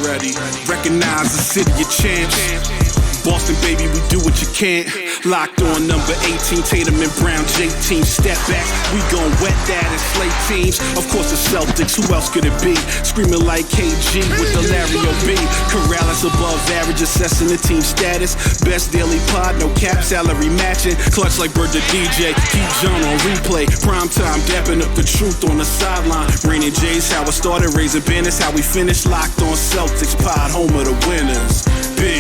ready. Recognize the city of champs. Boston, baby, we do what you can't. Locked on number 18, Tatum and Brown, J-team. Step back, we gon' wet that and slay teams. Of course the Celtics, who else could it be? Screaming like KG with the Larry O.B. Karalis above average, assessing the team status. Best daily pod, no cap, salary matching. Clutch like Bird the DJ, keep John on replay. Prime time, dapping up the truth on the sideline. Raining J's, how it started, raising banners, how we finished. Locked on Celtics pod, home of the winners. B.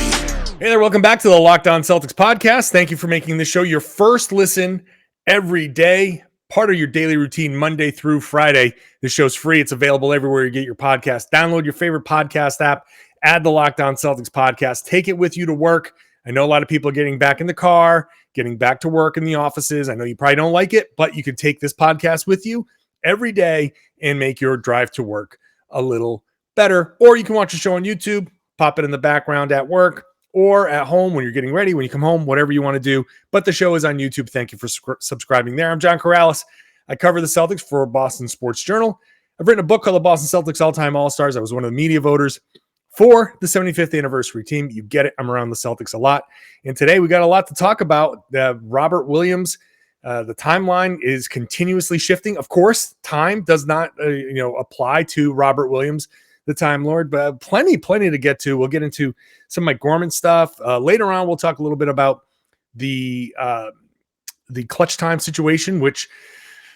Hey there, welcome back to the Locked On Celtics podcast. Thank you for making this show your first listen every day, part of your daily routine, Monday through Friday. This show's free. It's available everywhere you get your podcast. Download your favorite podcast app, add the Locked On Celtics podcast, take it with you to work. I know a lot of people are getting back in the car, getting back to work in the offices. I know you probably don't like it, but you can take this podcast with you every day and make your drive to work a little better. Or you can watch the show on YouTube, pop it in the background at work, or at home when you're getting ready, when you come home, whatever you want to do. But the show is on YouTube. Thank you for subscribing there. I'm John Karalis. I cover the Celtics for Boston Sports Journal. I've written a book called The Boston Celtics All-Time All-Stars. I was one of the media voters for the 75th anniversary team. You get it. I'm around the Celtics a lot. And today we got a lot to talk about. Robert Williams, the timeline is continuously shifting. Of course, time does not apply to Robert Williams, the Time Lord, but plenty to get to. We'll get into some Mike Gorman stuff. Later on, we'll talk a little bit about the clutch time situation, which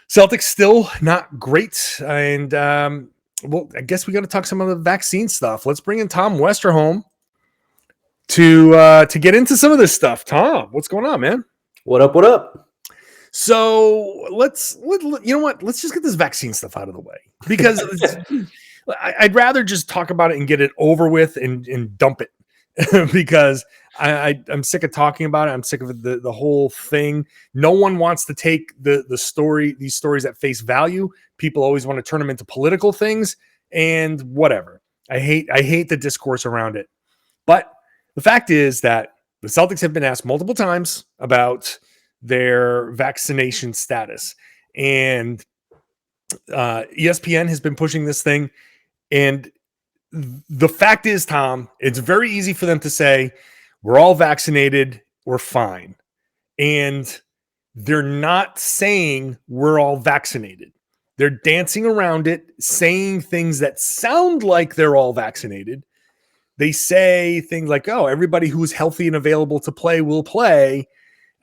Celtics still not great. And well, I guess we got to talk some of the vaccine stuff. Let's bring in Tom Westerholm to get into some of this stuff. Tom, what's going on, man? What up? So let's just get this vaccine stuff out of the way, because I'd rather just talk about it and get it over with and dump it because I'm sick of talking about it. I'm sick of the whole thing. No one wants to take these stories at face value. People always want to turn them into political things and whatever. I hate the discourse around it. But the fact is that the Celtics have been asked multiple times about their vaccination status, and ESPN has been pushing this thing. And the fact is, Tom, it's very easy for them to say, we're all vaccinated, we're fine. And they're not saying we're all vaccinated. They're dancing around it, saying things that sound like they're all vaccinated. They say things like, oh, everybody who's healthy and available to play will play.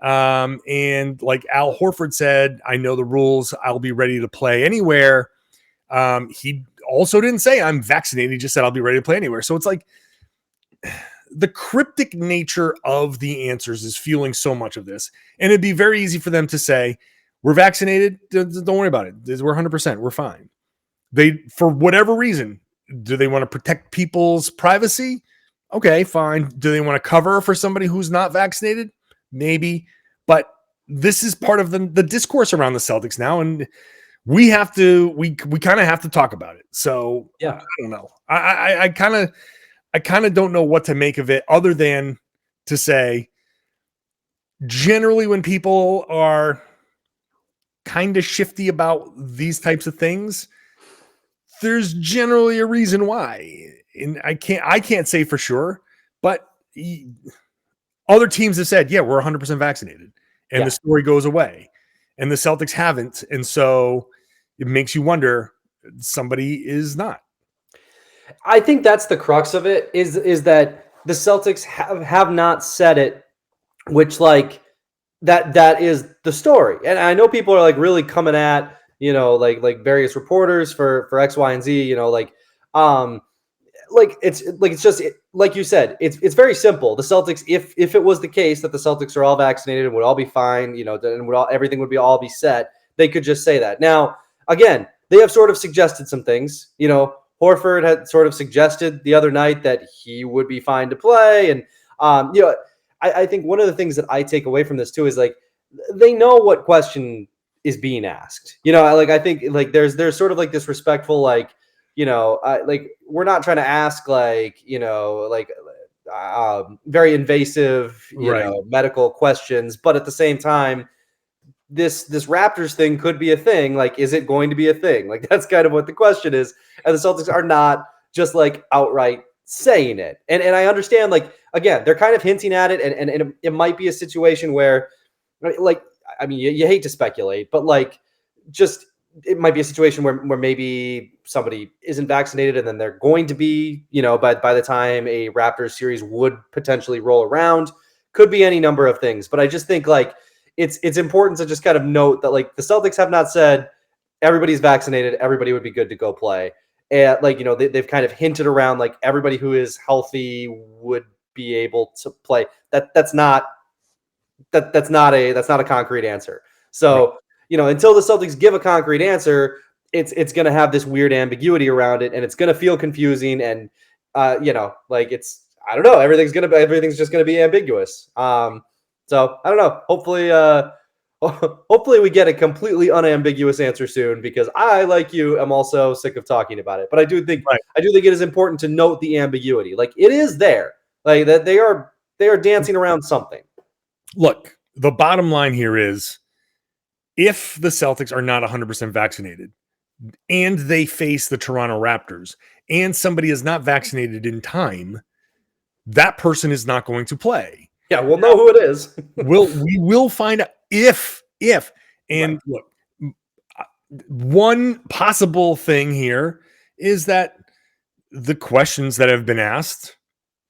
And like Al Horford said, I know the rules, I'll be ready to play anywhere. He also didn't say I'm vaccinated. He just said I'll be ready to play anywhere. So it's like the cryptic nature of the answers is fueling so much of this. And it'd be very easy for them to say, we're vaccinated. Don't worry about it. We're 100%. We're fine. For whatever reason, do they want to protect people's privacy? Okay, fine. Do they want to cover for somebody who's not vaccinated? Maybe. But this is part of the discourse around the Celtics now. And we kind of have to talk about it. So yeah, I don't know. I kind of don't know what to make of it, other than to say, generally when people are kind of shifty about these types of things, there's generally a reason why. And I can't say for sure, but other teams have said, yeah, we're 100% vaccinated, and the story goes away, and the Celtics haven't. And so it makes you wonder, somebody is not. I think that's the crux of it, is that the Celtics have not said it, which like that is the story. And I know people are like really coming at, like various reporters for X, Y, and Z, it's just like you said, it's very simple. The Celtics, if it was the case that the Celtics are all vaccinated and would all be fine, and everything would all be set, they could just say that. Now, again, they have sort of suggested some things. Horford had sort of suggested the other night that he would be fine to play, and I think one of the things that I take away from this too is like they know what question is being asked. I think like there's sort of like this respectful like. We're not trying to ask very invasive, medical questions, but at the same time, this Raptors thing could be a thing. Like, is it going to be a thing? Like, that's kind of what the question is. And the Celtics are not just like outright saying it. And I understand, like, again, they're kind of hinting at it, and it might be a situation where, like, I mean, you hate to speculate, but like, just it might be a situation where maybe somebody isn't vaccinated and then they're going to be, by the time a Raptors series would potentially roll around. Could be any number of things, but I just think like it's important to just kind of note that like the Celtics have not said everybody's vaccinated, everybody would be good to go play. And like, they've kind of hinted around like everybody who is healthy would be able to play. That's not a concrete answer. So, until the Celtics give a concrete answer, it's going to have this weird ambiguity around it, and it's going to feel confusing. And, like I don't know, everything's just going to be ambiguous. So I don't know. Hopefully we get a completely unambiguous answer soon, because I, like you, am also sick of talking about it. But I do think it is important to note the ambiguity. Like, it is there, like that they are dancing around something. Look, the bottom line here is, if the Celtics are not 100% vaccinated and they face the Toronto Raptors and somebody is not vaccinated in time, that person is not going to play. Yeah, we'll know who it is. We will find out if. And look, one possible thing here is that the questions that have been asked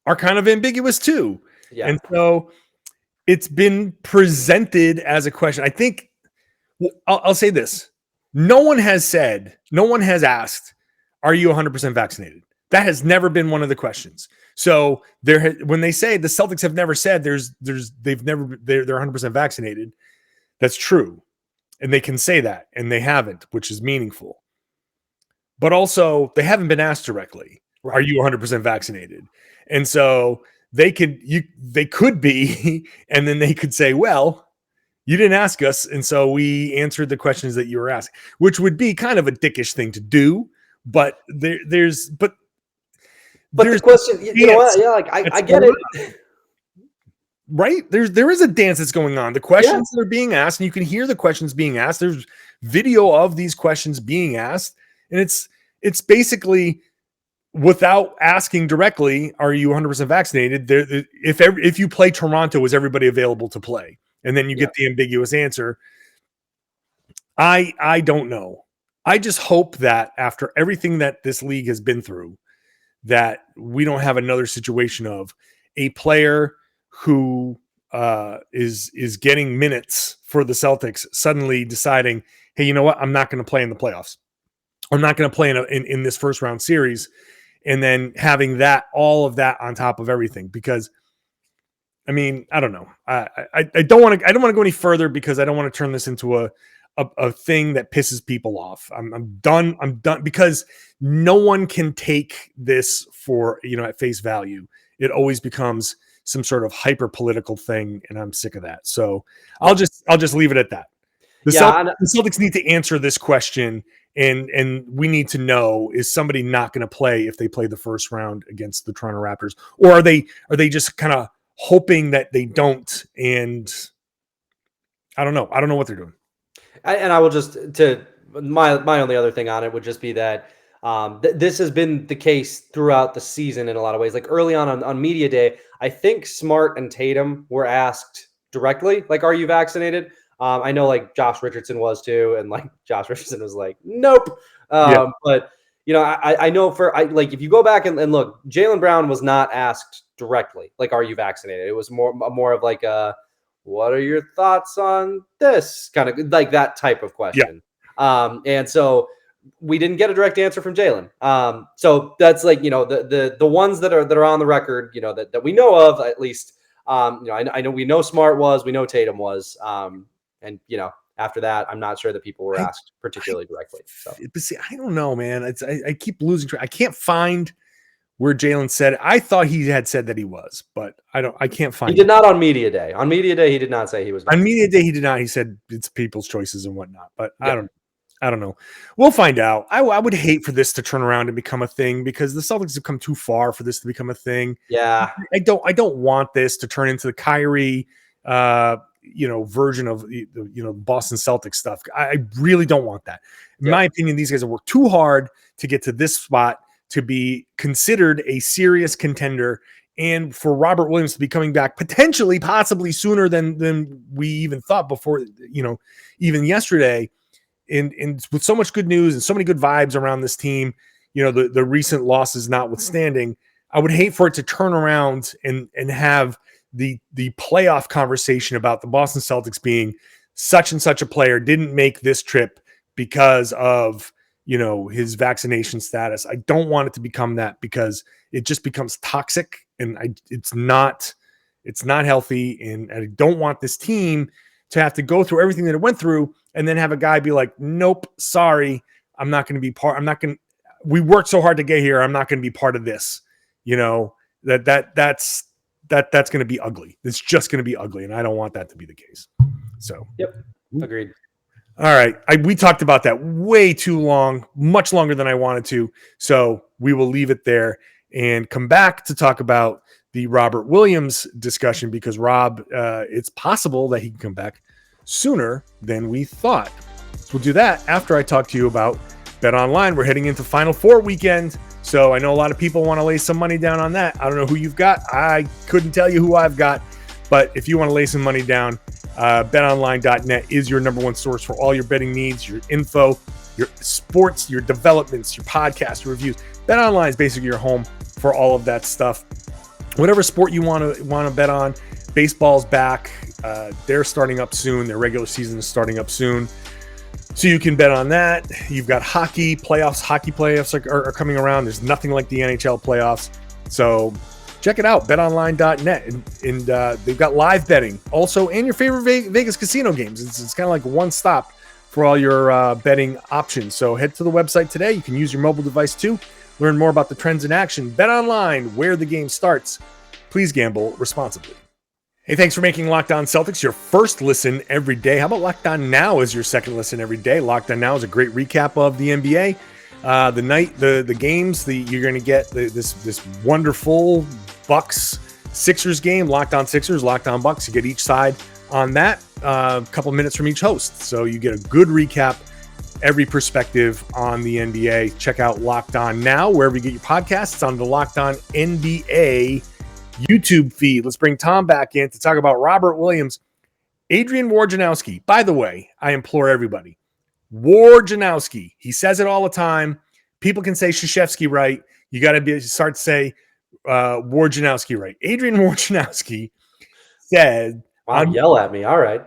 are kind of ambiguous too. Yeah. And so it's been presented as a question. I think I'll say this. No one has asked, are you 100% vaccinated? That has never been one of the questions. So when they say the Celtics have never said they're 100% vaccinated, that's true. And they can say that, and they haven't, which is meaningful. But also, they haven't been asked directly, are you 100% vaccinated? And so they could be, and then they could say, well, you didn't ask us, and so we answered the questions that you were asking, which would be kind of a dickish thing to do. But there's the question, yeah, like I get it. Right? There is a dance that's going on. The questions that are being asked, and you can hear the questions being asked. There's video of these questions being asked, and it's basically, without asking directly, are you 100% vaccinated? If you play Toronto, is everybody available to play? And then you get the ambiguous answer. I don't know. I just hope that after everything that this league has been through, that we don't have another situation of a player who is getting minutes for the Celtics suddenly deciding, hey, you know what? I'm not going to play in the playoffs. I'm not going to play in this first round series. And then having all of that on top of everything, because I mean, I don't know. I don't want to go any further, because I don't want to turn this into a thing that pisses people off. I'm done. I'm done, because no one can take this for, at face value. It always becomes some sort of hyper political thing, and I'm sick of that. So I'll just leave it at that. The Celtics need to answer this question, and we need to know, is somebody not going to play if they play the first round against the Toronto Raptors, or are they just kind of hoping that they don't? And I don't know. I don't know what they're doing. And I will just, my only other thing on it would just be that this has been the case throughout the season in a lot of ways. Like early on media day, I think Smart and Tatum were asked directly, like, are you vaccinated? I know like Josh Richardson was too. And like Josh Richardson was like, nope. But I know if you go back and look, Jaylen Brown was not asked directly, like, are you vaccinated? It was more of like what are your thoughts on this, kind of like that type of question. And so we didn't get a direct answer from Jaylen. So that's like, the ones that are on the record, that we know of, at least. I know we know Smart was, we know Tatum was, and after that, I'm not sure that people were asked particularly directly. So, but see, I don't know, man. I keep losing track. I can't find where Jaylen said. I thought he had said that he was, but I can't find. He did not on media day. On media day, he did not say he was. On media day, he did not. He said it's people's choices and whatnot. But I don't know. We'll find out. I would hate for this to turn around and become a thing, because the Celtics have come too far for this to become a thing. Yeah, I don't want this to turn into the Kyrie, version of Boston Celtics stuff. I really don't want that. In my opinion, these guys have worked too hard to get to this spot, to be considered a serious contender, and for Robert Williams to be coming back potentially, possibly sooner than we even thought before, even yesterday, and with so much good news and so many good vibes around this team, the recent losses notwithstanding, I would hate for it to turn around and have the playoff conversation about the Boston Celtics being such and such a player didn't make this trip because of his vaccination status. I don't want it to become that, because it just becomes toxic, and it's not healthy, and I don't want this team to have to go through everything that it went through and then have a guy be like, nope, sorry, I'm not going to be part. We worked so hard to get here. I'm not going to be part of this. That's going to be ugly. It's just going to be ugly, and I don't want that to be the case. So, yep, agreed. All right. We talked about that way too long, much longer than I wanted to. So we will leave it there and come back to talk about the Robert Williams discussion, because Rob, it's possible that he can come back sooner than we thought. So we'll do that after I talk to you about BetOnline. We're heading into Final Four weekend, so I know a lot of people want to lay some money down on that. I don't know who you've got. I couldn't tell you who I've got, but if you want to lay some money down, betonline.net is your number one source for all your betting needs, your info, your sports, your developments, your podcast, your reviews. BetOnline is basically your home for all of that stuff. Whatever sport you want to bet on. Baseball's back. They're starting up soon. Their regular season is starting up soon, so you can bet on that. You've got hockey playoffs. Hockey playoffs are coming around. There's nothing like the NHL playoffs, so check it out, betonline.net, and they've got live betting also, and your favorite Vegas casino games. It's kind of like one stop for all your betting options. So head to the website today. You can use your mobile device too. Learn more about the trends in action. BetOnline, where the game starts. Please gamble responsibly. Hey, thanks for making Locked On Celtics your first listen every day. How about Locked On Now as your second listen every day? Locked On Now is a great recap of the NBA. The games, you're going to get this wonderful Bucks Sixers game, Locked On Sixers, Locked On Bucks. You get each side on that, a couple minutes from each host. So you get a good recap, every perspective on the NBA. Check out Locked On Now, wherever you get your podcasts. It's on the Locked On NBA YouTube feed. Let's bring Tom back in to talk about Robert Williams. Adrian Wojnarowski, by the way, I implore everybody, Wojnarowski, he says it all the time. People can say Krzyzewski right. You got to start to say Wojnarowski right. Adrian Wojnarowski said, Yell at me. All right.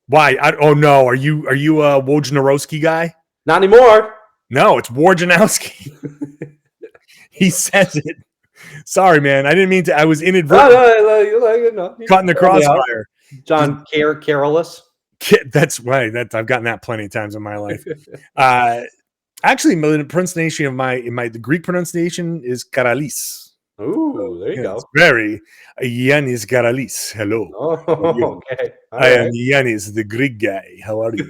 Why? Oh no. Are you a Wojnarowski guy? Not anymore. No, it's Wojnarowski. He says it. Sorry, man. I didn't mean to. I was inadvertent. No. Caught in the crossfire. John Karalis. That's right. I've gotten that plenty of times in my life. Actually, the pronunciation of the Greek pronunciation is Karalis. Ooh, there you go. It's very Yanis Karalis. Hello. Oh, okay. I am Yanis, the Greek guy. How are you?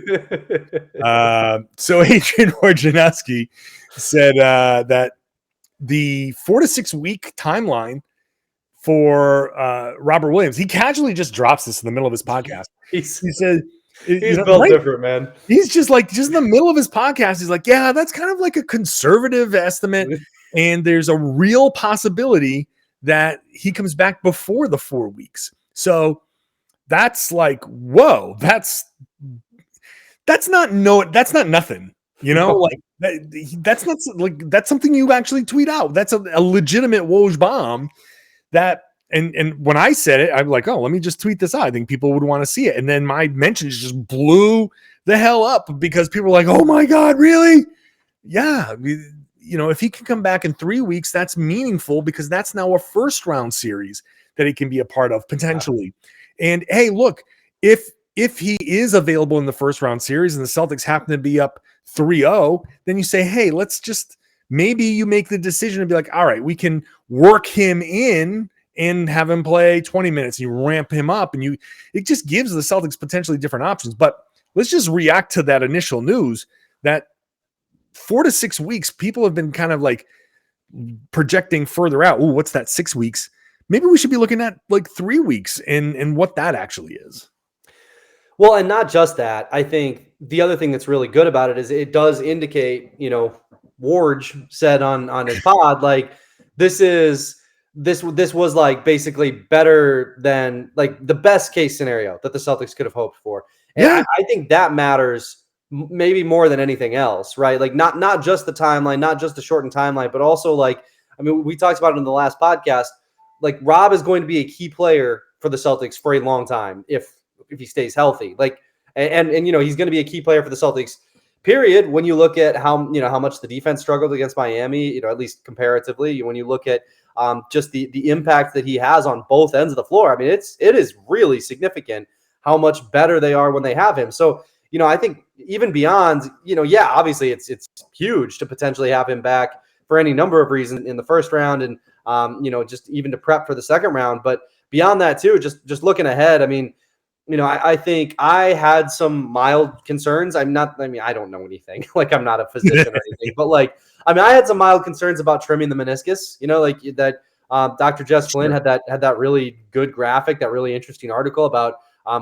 So Adrian Wojnarowski said that the 4 to 6 week timeline for Robert Williams, he casually just drops this in the middle of his podcast. He said, he's built different, man. He's just in the middle of his podcast. He's like, yeah, that's kind of like a conservative estimate. And there's a real possibility that he comes back before the 4 weeks. So that's like, whoa, that's not nothing, like that's not like, that's something you actually tweet out. That's a legitimate Woj bomb that, and when I said it, I'm like, oh, let me just tweet this out. I think people would want to see it. And then my mentions just blew the hell up because people were like, oh my God, really? Yeah. If he can come back in 3 weeks, that's meaningful because that's now a first round series that he can be a part of potentially. And hey, look, if he is available in the first round series and the Celtics happen to be up 3-0, then you say, hey, maybe you make the decision to be like, all right, we can work him in and have him play 20 minutes. And you ramp him up and it just gives the Celtics potentially different options. But let's just react to that initial news that 4 to 6 weeks, people have been kind of like projecting further out. Oh, what's that? 6 weeks. Maybe we should be looking at like 3 weeks and what that actually is. Well, and not just that. I think the other thing that's really good about it is it does indicate, Warge said on his pod, like this was like basically better than like the best case scenario that the Celtics could have hoped for. And I think that matters maybe more than anything else, right? Like not just the timeline, not just the shortened timeline, but also like, I mean, we talked about it in the last podcast. Like Rob is going to be a key player for the Celtics for a long time if he stays healthy. Like, and you know, he's going to be a key player for the Celtics, period. When you look at how much the defense struggled against Miami, you know, at least comparatively, when you look at just the impact that he has on both ends of the floor, I mean, it is really significant how much better they are when they have him. So, you know, I think even beyond, you know, yeah, obviously it's huge to potentially have him back for any number of reasons in the first round and, you know, just even to prep for the second round. But beyond that too, just looking ahead, I mean, you know, I think I had some mild concerns. I don't know anything. Like, I'm not a physician or anything, but like, I mean, I had some mild concerns about trimming the meniscus, you know, like that Dr. Jess Flynn had that really good graphic, that really interesting article about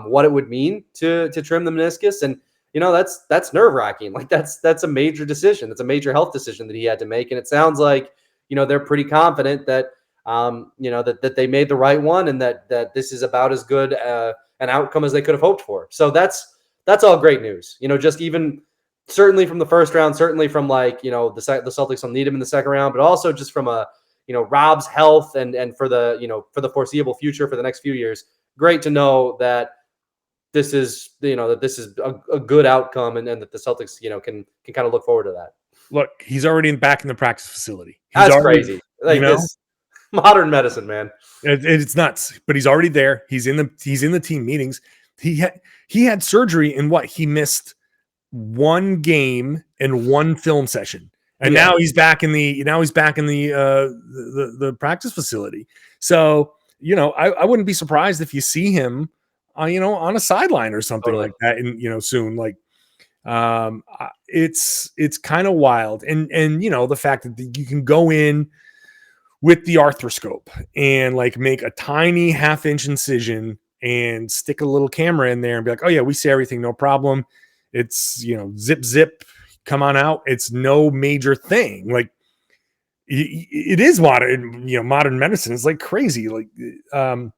what it would mean to trim the meniscus. And, you know, that's nerve wracking. Like that's a major decision. That's a major health decision that he had to make. And it sounds like, you know, they're pretty confident that, you know, that they made the right one and that this is about as good an outcome as they could have hoped for. So that's all great news, you know, just even certainly from the first round, certainly from like, you know, the Celtics will need him in the second round, but also just from you know, Rob's health and for the, you know, for the foreseeable future, for the next few years, great to know that this is, you know, that this is a good outcome and that the Celtics, you know, can kind of look forward to that. Look, he's already back in the practice facility. That's crazy. Like, you know, this modern medicine, man. It's nuts, but he's already there. He's in the team meetings. He had surgery in what? He missed one game and one film session. And now he's back in the practice facility. So, you know, I wouldn't be surprised if you see him you know, on a sideline or something like that, and you know, soon. Like, it's kind of wild, and you know, the fact that you can go in with the arthroscope and like make a tiny half-inch incision and stick a little camera in there and be like, oh yeah, we see everything, no problem. It's, you know, zip, come on out. It's no major thing. Like, it is modern, you know, modern medicine is like crazy. Like, and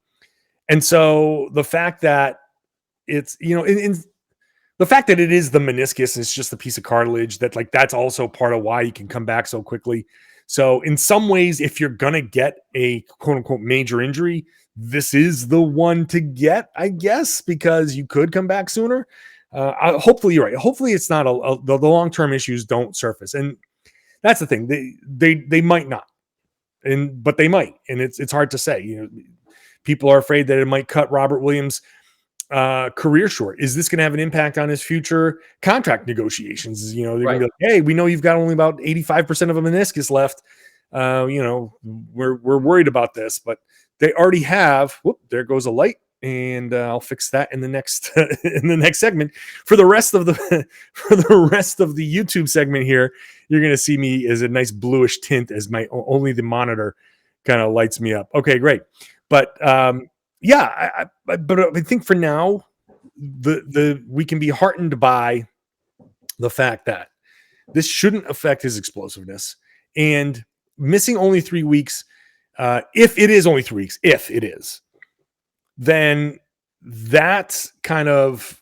so the fact that it's, you know, in the fact that it is the meniscus, it's just a piece of cartilage, that like, that's also part of why you can come back so quickly. So in some ways, if you're going to get a quote unquote major injury, this is the one to get, I guess, because you could come back sooner. Hopefully you're right. Hopefully it's not the long-term issues don't surface. And that's the thing. They might not, but they might. And it's hard to say, you know. People are afraid that it might cut Robert Williams' career short. Is this going to have an impact on his future contract negotiations? You know, they're going to be like, hey, we know you've got only about 85% of a meniscus left. You know, we're worried about this, but they already have. Whoop, there goes a light, and I'll fix that in the next segment. For the rest of the YouTube segment here, you're going to see me as a nice bluish tint as only the monitor kind of lights me up. Okay, great. But yeah, but I think for now, we can be heartened by the fact that this shouldn't affect his explosiveness, and missing only 3 weeks. If it is only 3 weeks, if it is, then that's kind of,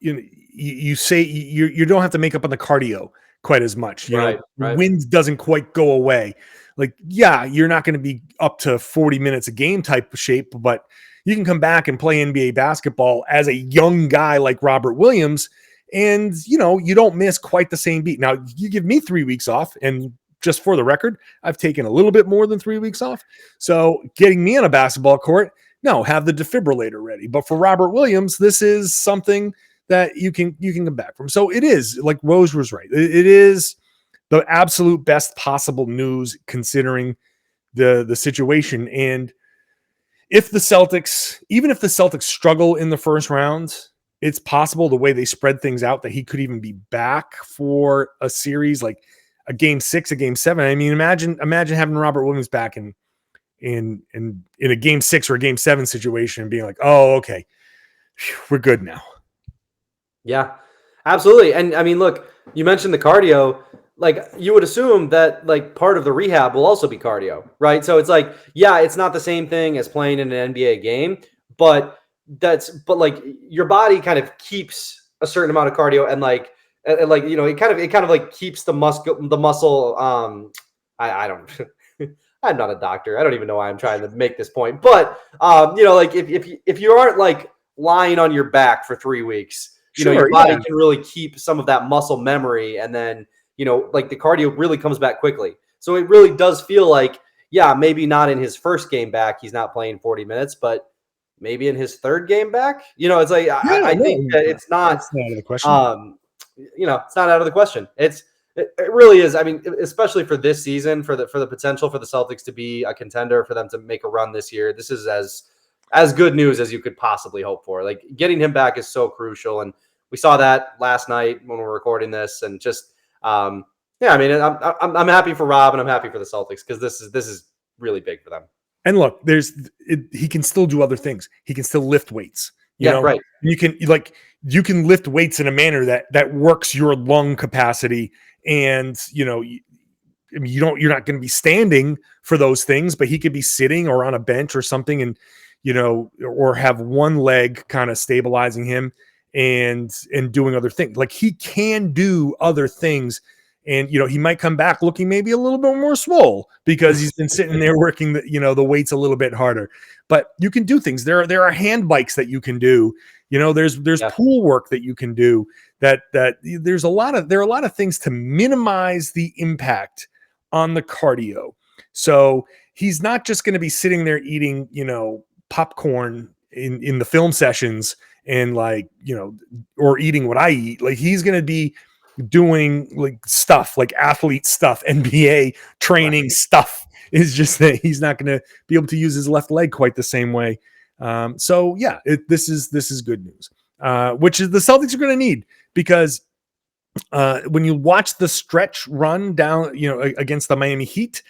you know, you say you don't have to make up on the cardio quite as much. You know, wind doesn't quite go away. Like, yeah, you're not going to be up to 40 minutes a game type of shape, but you can come back and play NBA basketball as a young guy like Robert Williams, and, you know, you don't miss quite the same beat. Now, you give me 3 weeks off, and just for the record, I've taken a little bit more than 3 weeks off. So getting me on a basketball court, no, have the defibrillator ready. But for Robert Williams, this is something that you can come back from. So it is, like Rose was right. It is the absolute best possible news considering the situation. And if the Celtics, even if the Celtics struggle in the first round, it's possible the way they spread things out that he could even be back for a series like a game 6, a game 7. I mean, imagine having Robert Williams back in a game 6 or a game 7 situation and being like, oh, okay, we're good now. Yeah, absolutely. And I mean, look, you mentioned the cardio. like you would assume that like part of the rehab will also be cardio, right? So it's like, yeah, it's not the same thing as playing in an NBA game, but like your body kind of keeps a certain amount of cardio and like it kind of like keeps the muscle. I don't. I'm not a doctor. I don't even know why I'm trying to make this point, but like if you aren't like lying on your back for 3 weeks, your body can really keep some of that muscle memory, and then like the cardio really comes back quickly. So it really does feel like, yeah, maybe not in his first game back, he's not playing 40 minutes, but maybe in his third game back, it's like, I think that it's not out of the question. It's not out of the question. It really is. I mean, especially for this season, for the potential for the Celtics to be a contender, for them to make a run this year, this is as good news as you could possibly hope for. Like, getting him back is so crucial, and we saw that last night when we're recording this, and just I mean, I'm happy for Rob, and I'm happy for the Celtics, because this is really big for them. And look, he can still do other things. He can still lift weights. You know? Right. You can lift weights in a manner that works your lung capacity, and you're not going to be standing for those things, but he could be sitting or on a bench or something, and or have one leg kind of stabilizing him and doing other things. Like, he can do other things. And, he might come back looking maybe a little bit more swole because he's been sitting there working the weights a little bit harder. But you can do things. There are hand bikes that you can do. There's pool work that you can do. That there are a lot of things to minimize the impact on the cardio. So he's not just going to be sitting there eating, popcorn in the film sessions and or eating what I eat. Like, he's going to be doing like stuff, like athlete stuff, NBA training stuff. Is just that he's not going to be able to use his left leg quite the same way. So yeah, this is good news, which is the Celtics are going to need, because when you watch the stretch run down, against the Miami Heat,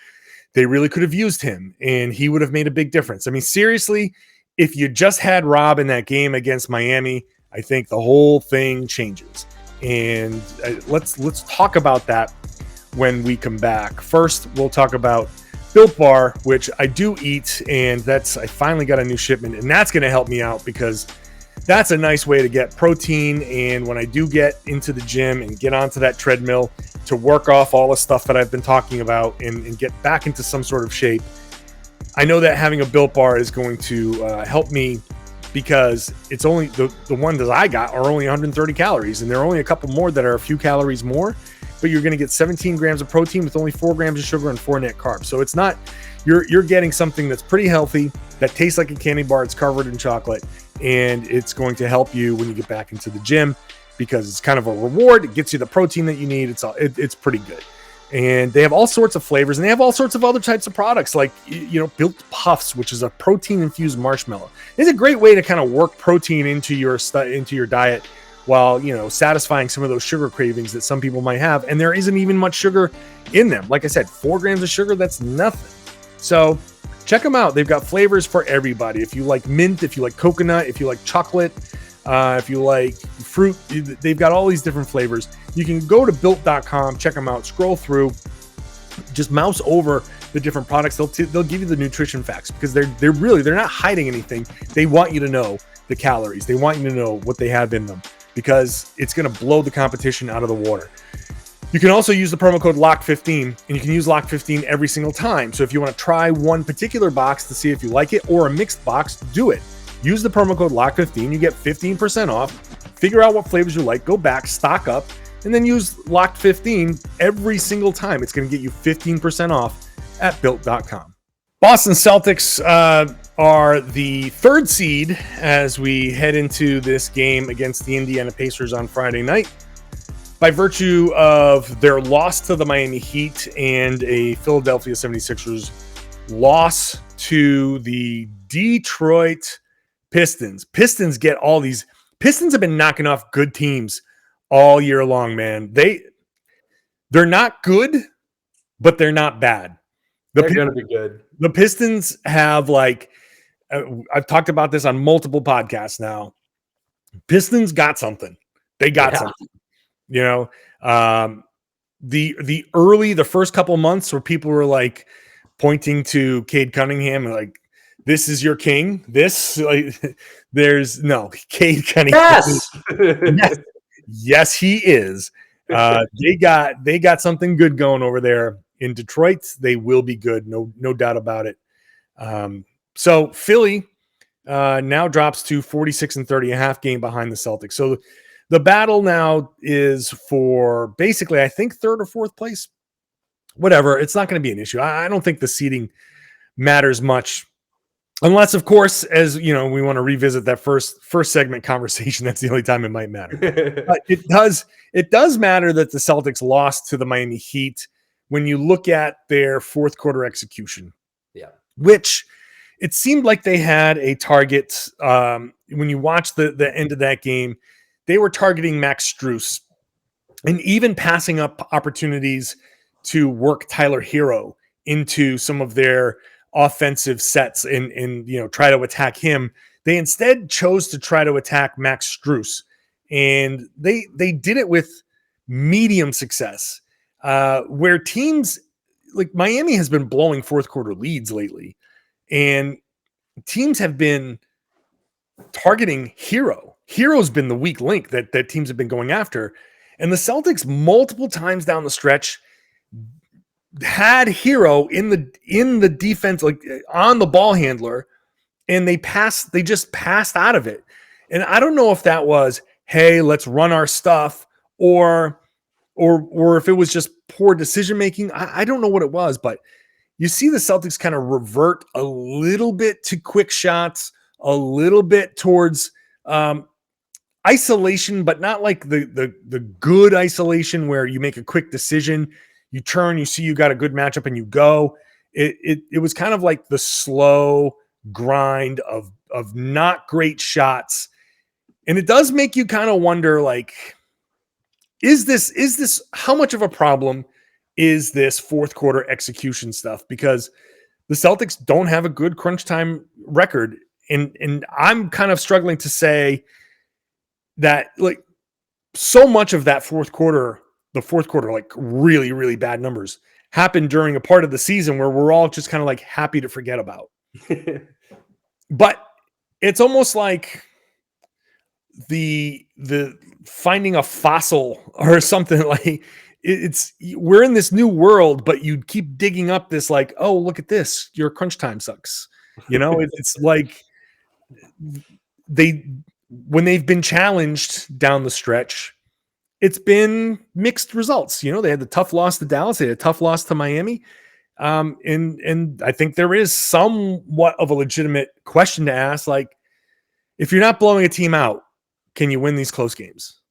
they really could have used him, and he would have made a big difference. I mean, seriously, if you just had Rob in that game against Miami, I think the whole thing changes. And let's talk about that when we come back. First, we'll talk about Built Bar, which I do eat, and I finally got a new shipment, and that's going to help me out, because that's a nice way to get protein. And when I do get into the gym and get onto that treadmill to work off all the stuff that I've been talking about and get back into some sort of shape, I know that having a Built Bar is going to help me, because it's only the ones that I got are only 130 calories, and there are only a couple more that are a few calories more, but you're going to get 17 grams of protein with only 4 grams of sugar and 4 net carbs. So it's not, you're getting something that's pretty healthy, that tastes like a candy bar. It's covered in chocolate, and it's going to help you when you get back into the gym, because it's kind of a reward. It gets you the protein that you need. It's pretty good. And they have all sorts of flavors, and they have all sorts of other types of products, like, Built Puffs, which is a protein infused marshmallow. It's a great way to kind of work protein into your diet while, satisfying some of those sugar cravings that some people might have. And there isn't even much sugar in them. Like I said, 4 grams of sugar, that's nothing. So check them out. They've got flavors for everybody. If you like mint, if you like coconut, if you like chocolate, if you like fruit, they've got all these different flavors. You can go to built.com, check them out, scroll through, just mouse over the different products. They'll give you the nutrition facts, because they're not hiding anything. They want you to know the calories. They want you to know what they have in them, because it's going to blow the competition out of the water. You can also use the promo code LOCK15, and you can use LOCK15 every single time. So if you want to try one particular box to see if you like it, or a mixed box, do it. Use the promo code LOCK15. You get 15% off. Figure out what flavors you like. Go back, stock up, and then use LOCK15 every single time. It's going to get you 15% off at Built.com. Boston Celtics are the 3rd seed as we head into this game against the Indiana Pacers on Friday night, by virtue of their loss to the Miami Heat and a Philadelphia 76ers loss to the Detroit Pistons. Pistons have been knocking off good teams all year long, man. They're not good, but they're not bad. They're going to be good. The Pistons have, I've talked about this on multiple podcasts now. Pistons got something. They got something. the first couple months where people were like pointing to Cade Cunningham and like, this is your king. This like, there's no Cade Cunningham. Yes. Yes, he is. They got something good going over there in Detroit. They will be good. No doubt about it. So Philly now drops to 46-30, a half game behind the Celtics. So the battle now is for basically, I think, third or fourth place. Whatever. It's not going to be an issue. I don't think the seeding matters much. Unless, of course, as you know, we want to revisit that first segment conversation. That's the only time it might matter. But it does matter that the Celtics lost to the Miami Heat when you look at their fourth quarter execution. Yeah. Which it seemed like they had a target. When you watch the end of that game, they were targeting Max Strus and even passing up opportunities to work Tyler Hero into some of their offensive sets and try to attack him. They instead chose to try to attack Max Strus, and they did it with medium success. Where teams like Miami has been blowing fourth quarter leads lately, and teams have been targeting Hero. Hero's been the weak link that teams have been going after, and the Celtics multiple times down the stretch had Hero in the defense, like on the ball handler, and they just passed out of it. And I don't know if that was, hey, let's run our stuff, or if it was just poor decision making. I don't know what it was, but you see the Celtics kind of revert a little bit to quick shots, a little bit towards isolation, but not like the good isolation where you make a quick decision. You turn, you see you got a good matchup, and you go. It was kind of like the slow grind of not great shots, and it does make you kind of wonder, like, is this how much of a problem is this fourth quarter execution stuff? Because the Celtics don't have a good crunch time record, and I'm kind of struggling to say that, like, so much of that fourth quarter, like really, really bad numbers, happened during a part of the season where we're all just kind of like happy to forget about. But it's almost like the finding a fossil or something. Like we're in this new world, but you keep digging up this, like, oh, look at this, your crunch time sucks. It's like when they've been challenged down the stretch, it's been mixed results. They had the tough loss to Dallas. They had a tough loss to Miami. And I think there is somewhat of a legitimate question to ask, like, if you're not blowing a team out, can you win these close games?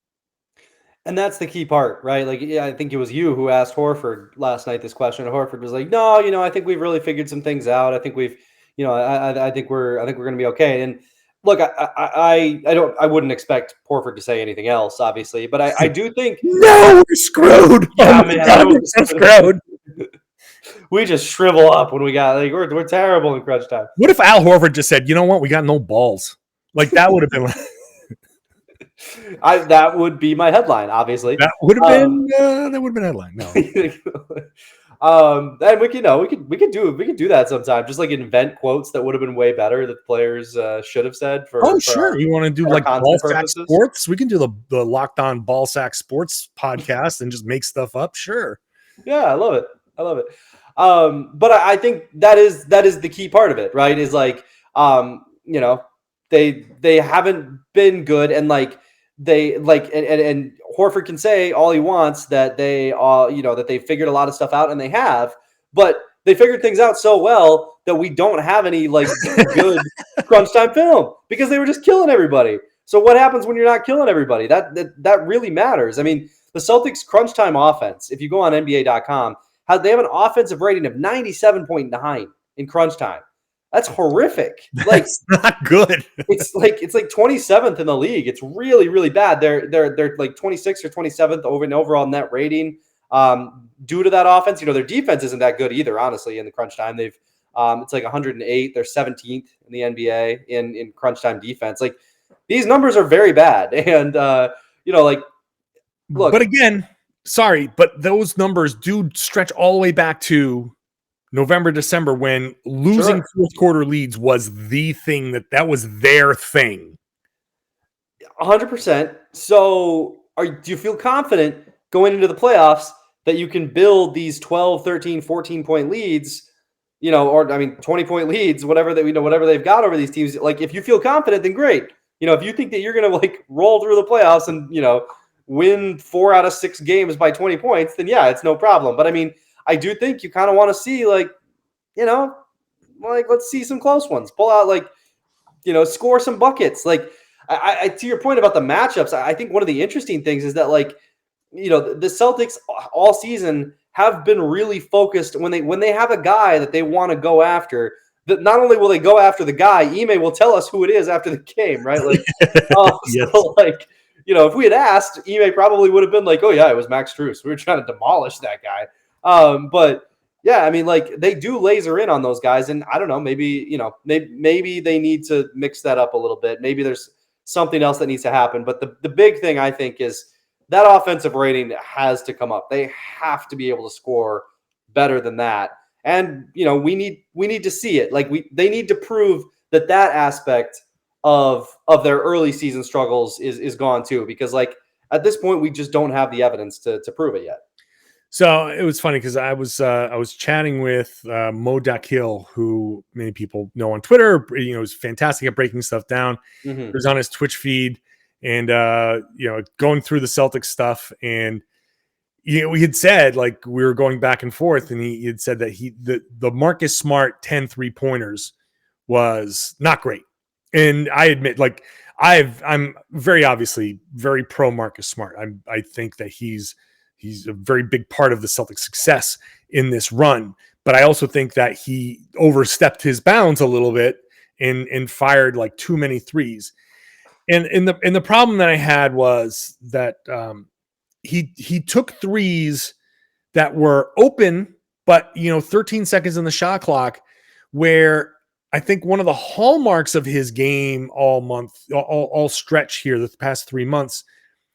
And that's the key part, right? Like, yeah, I think it was you who asked Horford last night this question. And Horford was like, no, I think we've really figured some things out. I think we've, I think we're going to be okay. And look, I wouldn't expect Horford to say anything else, obviously, but I do think no, we're screwed. Yeah, man, we're so screwed. We just shrivel up when we got, like, we're terrible in crunch time. What if Al Horford just said, you know what, we got no balls? Like, that would have been that would be my headline, obviously. That would have been headline. No. And we could do that sometime. Just like invent quotes that would have been way better that players should have said. Sure. You want to do like ball sack sports? We can do the Locked On Ball Sack Sports podcast and just make stuff up. Sure. Yeah, I love it. But I think that is the key part of it, right? Is like, they haven't been good, and like they like and Horford can say all he wants that they that they figured a lot of stuff out, and they have, but they figured things out so well that we don't have any like good crunch time film because they were just killing everybody. So what happens when you're not killing everybody? That really matters. I mean, the Celtics crunch time offense, if you go on NBA.com, they have an offensive rating of 97.9 in crunch time. That's horrific. Like, that's not good. It's like 27th in the league. It's really, really bad. They're like 26th or 27th over an overall net rating. Due to that offense, their defense isn't that good either. Honestly, in the crunch time, they've it's like 108. They're 17th in the NBA in crunch time defense. Like, these numbers are very bad. And like, look. But again, sorry, but those numbers do stretch all the way back to November, December, when losing fourth quarter leads was the thing that was their thing. 100%. So do you feel confident going into the playoffs that you can build these 12, 13, 14-point leads, or 20-point leads, whatever they've got over these teams? Like, if you feel confident, then great. If you think that you're going to roll through the playoffs and, win 4 out of 6 games by 20 points, then yeah, it's no problem. But I do think you kind of want to see let's see some close ones. Pull out score some buckets. I to your point about the matchups, I think one of the interesting things is that the Celtics all season have been really focused when they have a guy that they want to go after. That not only will they go after the guy, Ime will tell us who it is after the game, right? Yes. So if we had asked, Ime probably would have been like, "Oh yeah, it was Max Strus. We were trying to demolish that guy." But yeah, they do laser in on those guys, and I don't know, maybe they need to mix that up a little bit. Maybe there's something else that needs to happen. But the big thing I think is that offensive rating has to come up. They have to be able to score better than that. And we need to see it. They need to prove that aspect of their early season struggles is gone too, because at this point we just don't have the evidence to prove it yet. So it was funny because I was chatting with Mo Dakhil, who many people know on Twitter. Is fantastic at breaking stuff down. Mm-hmm. He was on his Twitch feed and going through the Celtics stuff, and we had said we were going back and forth, and he had said that the Marcus Smart 10 3-pointers was not great. And I admit, I'm very obviously very pro Marcus Smart. I think that he's a very big part of the Celtics' success in this run, but I also think that he overstepped his bounds a little bit and fired too many threes. And the problem that I had was that he took threes that were open, but 13 seconds in the shot clock, where I think one of the hallmarks of his game all stretch here, the past 3 months,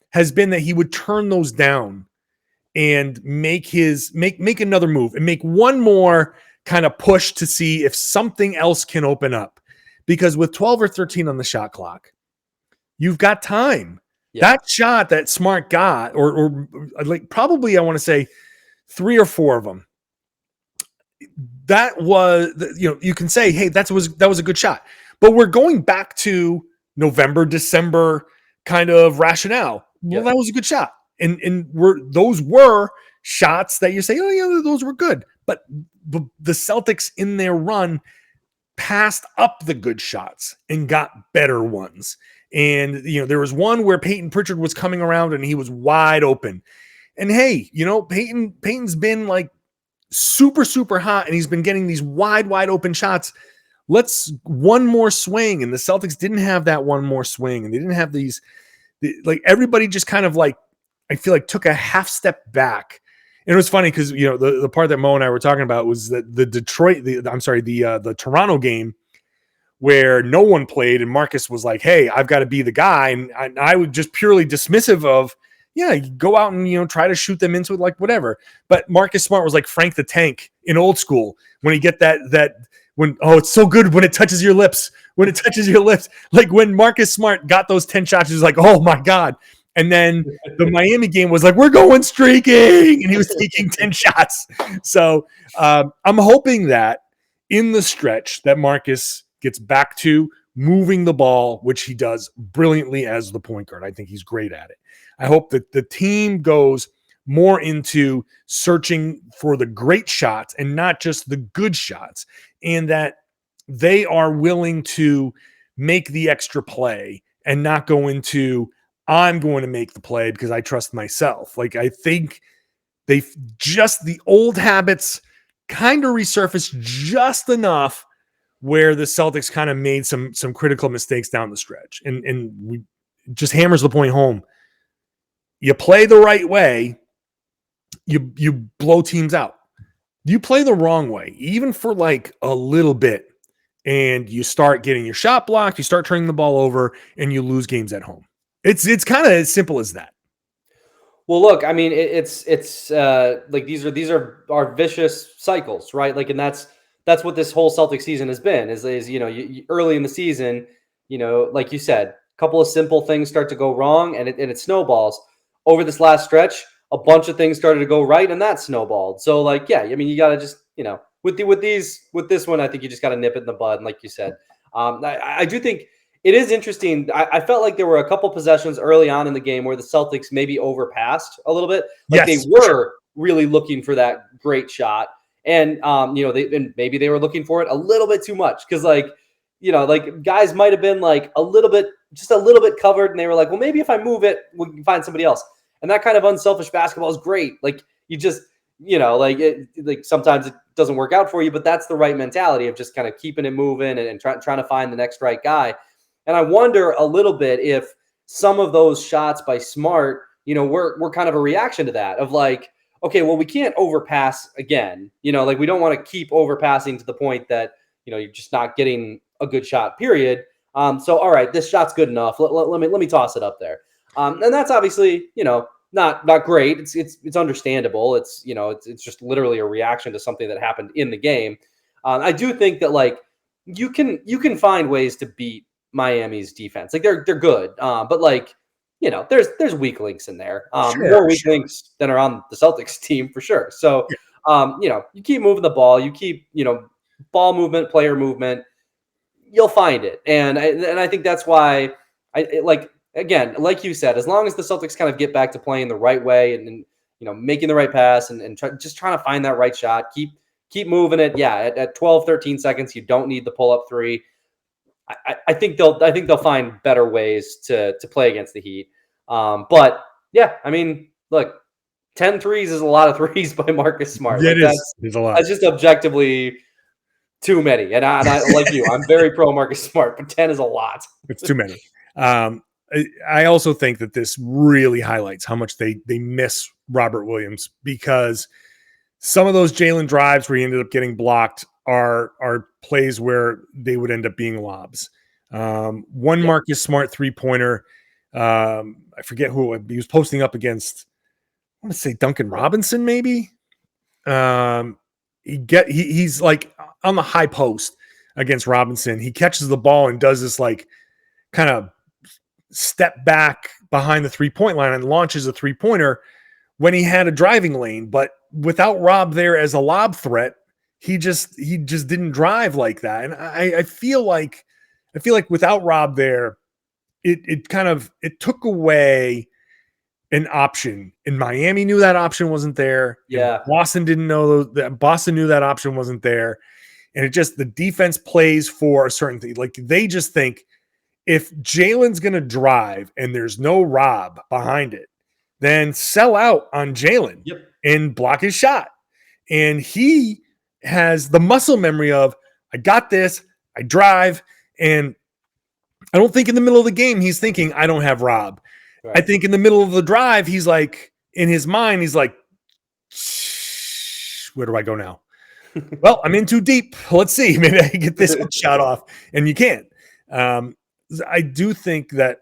has been that he would turn those down and make another move and make one more kind of push to see if something else can open up. Because with 12 or 13 on the shot clock, you've got time. Yeah. That shot that Smart got, or probably I want to say 3 or 4 of them, that was, you can say, hey, that was a good shot. But we're going back to November, December kind of rationale. Well, that was a good shot. And those were shots that you say, oh yeah, those were good. But the Celtics in their run passed up the good shots and got better ones. And there was one where Peyton Pritchard was coming around and he was wide open. And hey, Peyton's been super, super hot, and he's been getting these wide open shots. Let's one more swing. And the Celtics didn't have that one more swing, and they didn't have these. Everybody just kind of I feel took a half step back. And it was funny because the part that Mo and I were talking about was that the Toronto game where no one played, and Marcus was like, hey, I've got to be the guy. And I was just purely dismissive of, yeah, you go out and try to shoot them into it, whatever. But Marcus Smart was like Frank the Tank in old school when he get that when, oh, it's so good when it touches your lips. When it touches your lips. When Marcus Smart got those 10 shots, he was like, oh my God. And then the Miami game was we're going streaking, and he was taking 10 shots. So I'm hoping that in the stretch that Marcus gets back to moving the ball, which he does brilliantly as the point guard. I think he's great at it. I hope that the team goes more into searching for the great shots and not just the good shots, and that they are willing to make the extra play and not go into, I'm going to make the play because I trust myself. I think the old habits kind of resurfaced just enough where the Celtics kind of made some critical mistakes down the stretch. And we just hammers the point home. You play the right way, you blow teams out. You play the wrong way, even for a little bit, and you start getting your shot blocked, you start turning the ball over, and you lose games at home. It's kind of as simple as that. Well, look, I mean, it's like these are our vicious cycles, right? Like, and that's what this whole Celtic season has been. Is early in the season, like you said, a couple of simple things start to go wrong, and it snowballs. Over this last stretch, a bunch of things started to go right, and that snowballed. So, like, yeah, I mean, you got to just with this one, I think you just got to nip it in the bud, and like you said, I do think. It is interesting. I felt like there were a couple possessions early on in the game where the Celtics maybe overpassed a little bit. Like they were really looking for that great shot. And, maybe they were looking for it a little bit too much. Cause like guys might've been like just a little bit covered. And they were like, well, maybe if I move it, we can find somebody else. And that kind of unselfish basketball is great. Like you just, like sometimes it doesn't work out for you, but that's the right mentality of just kind of keeping it moving and trying to find the next right guy. And I wonder a little bit if some of those shots by Smart, were kind of a reaction to that of like, okay, well, we can't overpass again. Like we don't want to keep overpassing to the point that, you're just not getting a good shot, period. So, all right, this shot's good enough. Let me toss it up there. And that's obviously, not great. It's understandable. It's just literally a reaction to something that happened in the game. I do think that like you can find ways to beat Miami's defense. Like they're good. But like, there's weak links in there. More weak links than are on the Celtics team for sure. So, you keep moving the ball, you keep, ball movement, player movement, you'll find it. And I think that's why again, like you said, as long as the Celtics kind of get back to playing the right way and making the right pass and trying to find that right shot, keep moving it. Yeah. At 12, 13 seconds, you don't need the pull up three. I think they'll find better ways to play against the Heat. But yeah, I mean, look, 10 threes is a lot of threes by Marcus Smart. Yeah, like it's a lot. That's just objectively too many. And I like you, I'm very pro Marcus Smart, but 10 is a lot. It's too many. I also think that this really highlights how much they miss Robert Williams, because some of those Jaylen drives where he ended up getting blocked are plays where they would end up being lobs. Marcus Smart 3-pointer. I forget who he was posting up against. I want to say Duncan Robinson, maybe. He's like on the high post against Robinson. He catches the ball and does this like kind of step back behind the 3-point line and launches a 3-pointer when he had a driving lane, but without Rob there as a lob threat, he just didn't drive like that. And I feel like without Rob there, it took away an option. And Miami knew that option wasn't there. Yeah. Boston didn't know that. Boston knew that option wasn't there. And the defense plays for a certain thing. Like they just think if Jaylen's going to drive and there's no Rob behind it, then sell out on Jaylen and block his shot. And he has the muscle memory of, I got this, I drive, and I don't think in the middle of the game he's thinking, I don't have Rob. Right. I think in the middle of the drive, he's like, in his mind, he's like, where do I go now? Well, I'm in too deep. Let's see. Maybe I can get this shot off. And you can't. I do think that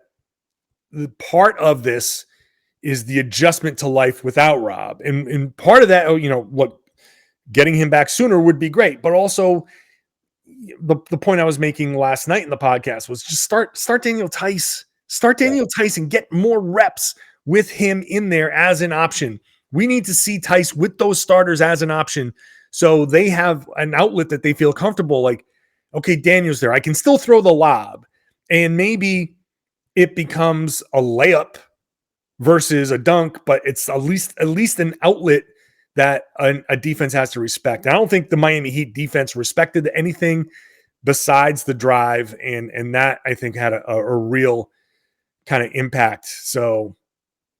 the part of this is the adjustment to life without Rob. And part of that, getting him back sooner would be great. But also the point I was making last night in the podcast was just start Daniel Tice. Start Daniel Tice and get more reps with him in there as an option. We need to see Tice with those starters as an option so they have an outlet that they feel comfortable. Like, okay, Daniel's there. I can still throw the lob. And maybe it becomes a layup versus a dunk, but it's at least an outlet that a defense has to respect. And I don't think the Miami Heat defense respected anything besides the drive, and that I think had a real kind of impact. So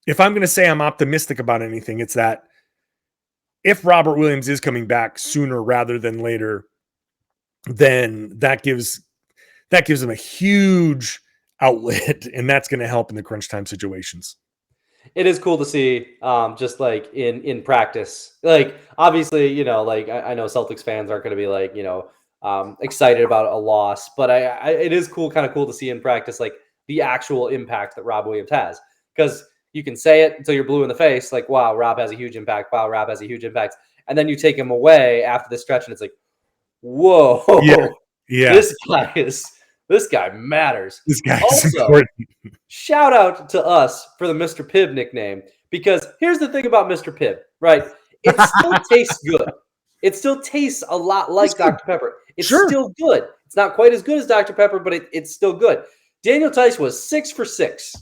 if I'm going to say I'm optimistic about anything, it's that if Robert Williams is coming back sooner rather than later, then that gives them a huge outlet, and that's going to help in the crunch time situations. It is cool to see, just like in practice. Like obviously, like I know Celtics fans aren't going to be like, excited about a loss, but it is kind of cool to see in practice, like the actual impact that Rob Williams has. Because You can say it until you're blue in the face, like, wow, Rob has a huge impact. Wow, Rob has a huge impact. And then you take him away after the stretch, and it's like, whoa, yeah. This guy matters. This guy's also important. Shout out to us for the Mr. Pibb nickname, because here's the thing about Mr. Pibb, right? It still tastes good. It still tastes a lot like Dr. Pepper. It's still good. It's not quite as good as Dr. Pepper, but it's still good. Daniel Theis was 6 for 6.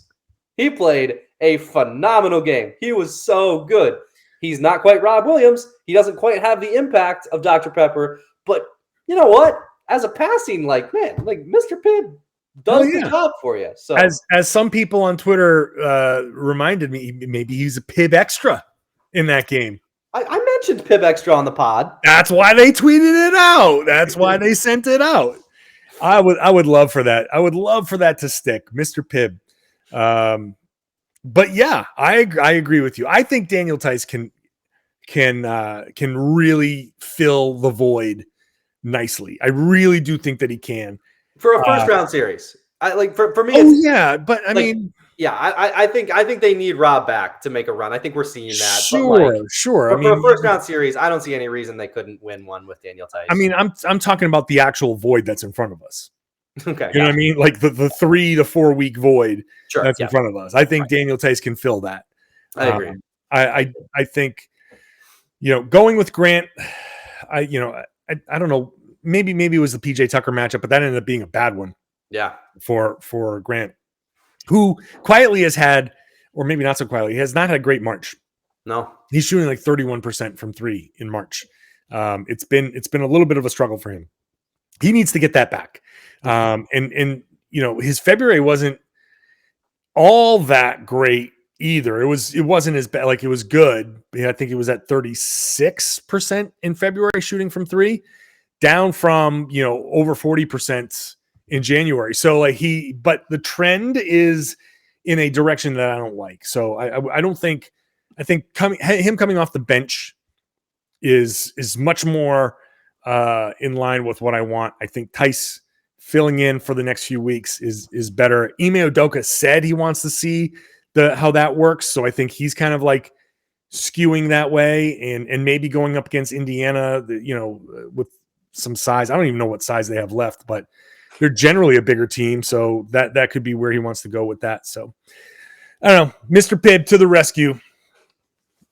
He played a phenomenal game. He was so good. He's not quite Rob Williams. He doesn't quite have the impact of Dr. Pepper, but you know what? As a passing, Mr. Pibb does the job for you. So as some people on Twitter reminded me, maybe he's a Pibb extra in that game. I mentioned Pibb extra on the pod. That's why they tweeted it out. That's why they sent it out. I would love for that. I would love for that to stick, Mr. Pibb. But yeah, I agree with you. I think Daniel Theis can really fill the void nicely. I really do think that he can for a first round series. For me. Oh yeah, but I mean, yeah, I think they need Rob back to make a run. I think we're seeing that. Sure. For a first round series, I don't see any reason they couldn't win one with Daniel Theis. I mean, I'm talking about the actual void that's in front of us. Okay, you know what I mean? Like the 3 to 4 week void that's in front of us. I think Daniel Theis can fill that. I agree. I think, going with Grant, I don't know. Maybe it was the PJ Tucker matchup, but that ended up being a bad one. Yeah. For Grant, who quietly has had, or maybe not so quietly, he has not had a great March. No. He's shooting like 31% from 3 in March. It's been a little bit of a struggle for him. He needs to get that back. And his February wasn't all that great either. It wasn't as bad. Like, it was good. I think it was at 36% in February shooting from 3, down from, over 40% in January. So but the trend is in a direction that I don't like. So I think him coming off the bench is much more in line with what I want. I think Theis filling in for the next few weeks is better. Ime Udoka said he wants to see how that works. So I think he's kind of like skewing that way and maybe going up against Indiana, with some size. I don't even know what size they have left, but they're generally a bigger team. So that could be where he wants to go with that. So I don't know, Mr. Pibb to the rescue.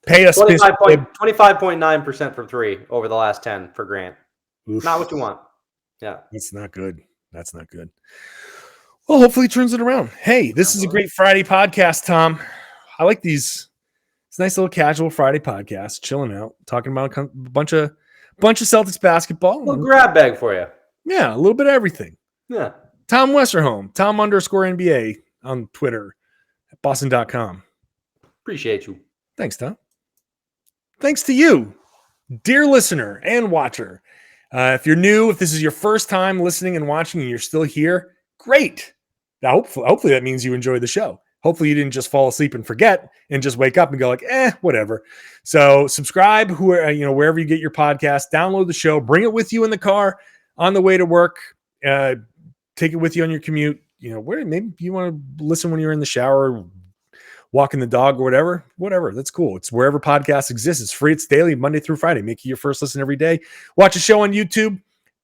Pay us 25.9% from 3 over the last 10 for Grant. Oof. Not what you want. Yeah. That's not good. Well, hopefully he turns it around. Hey, this is a great Friday podcast, Tom. I like these. It's a nice little casual Friday podcast, chilling out, talking about a bunch of Celtics basketball. A little grab bag for you. Yeah, a little bit of everything. Yeah. Tom Westerholm, Tom_NBA on Twitter at Boston.com. Appreciate you. Thanks, Tom. Thanks to you, dear listener and watcher. If you're new, if this is your first time listening and watching and you're still here, great. Now, hopefully that means you enjoy the show. Hopefully you didn't just fall asleep and forget and just wake up and go like, whatever. So subscribe wherever you get your podcast, download the show, bring it with you in the car on the way to work, take it with you on your commute, maybe you want to listen when you're in the shower, walking the dog or whatever. That's cool. It's wherever podcasts exist. It's free. It's daily, Monday through Friday. Make it your first listen every day. Watch a show on YouTube.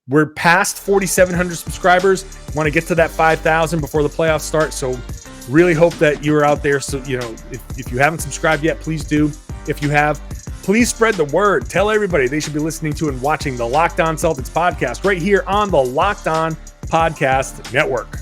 We're past 4,700 subscribers. Want to get to that 5,000 before the playoffs start. So really hope that you're out there. So, if you haven't subscribed yet, please do. If you have, please spread the word. Tell everybody they should be listening to and watching the Locked On Celtics podcast right here on the Locked On Podcast Network.